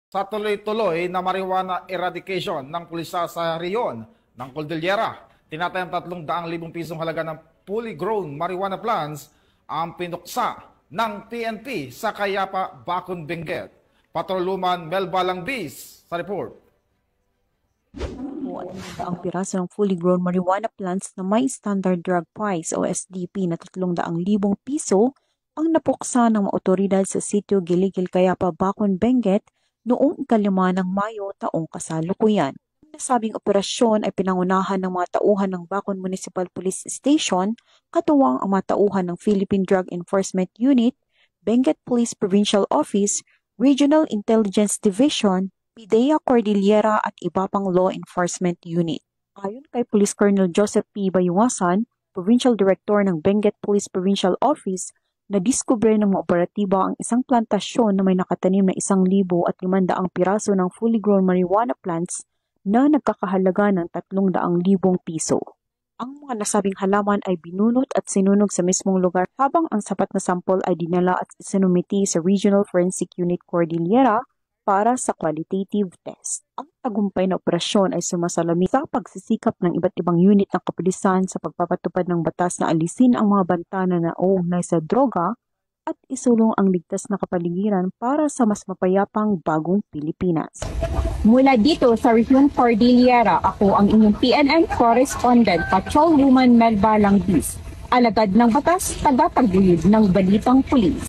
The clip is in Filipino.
Sa tuloy-tuloy na marijuana eradication ng pulisa sa rehiyon ng Cordillera, tinatayang 300,000 pisong halaga ng fully grown marijuana plants ang pinuksa ng PNP sa Cayapa, Bacon, Benguet. Patroluman Melba Langbis sa report. Ang piraso ng fully grown marijuana plants na may standard drug price o SDP na 300,000 piso ang napuksa ng mga otoridad sa sitio Giligil, Cayapa, Bacon, Benguet noong 5 ng Mayo taong kasalukuyan. Ang nasabing operasyon ay pinangunahan ng mga tauhan ng Bacon Municipal Police Station, katuwang ang mga tauhan ng Philippine Drug Enforcement Unit, Benguet Police Provincial Office, Regional Intelligence Division, PIDEA Cordillera at iba pang law enforcement unit. Ayon kay Police Colonel Joseph P. Bayuwasan, Provincial Director ng Benguet Police Provincial Office, nadiskubre ng mga operatiba ang isang plantasyon na may nakatanim na 1,500 piraso ng fully grown marijuana plants na nagkakahalaga ng 300,000 piso. Ang mga nasabing halaman ay binunot at sinunog sa mismong lugar habang ang sapat na sampol ay dinala at sinumiti sa Regional Forensic Unit Cordillera para sa qualitative test. Ang tagumpay na operasyon ay sumasalamin sa pagsisikap ng iba't ibang unit ng kapulisan sa pagpapatupad ng batas na alisin ang mga banta na nauugnay sa droga at isulong ang ligtas na kapaligiran para sa mas mapayapang bagong Pilipinas. Mula dito sa Region Cordillera, ako ang inyong PNN Correspondent, Patrolwoman Melba Langbis. Alagad ng batas, tagataguyod ng balitang pulis.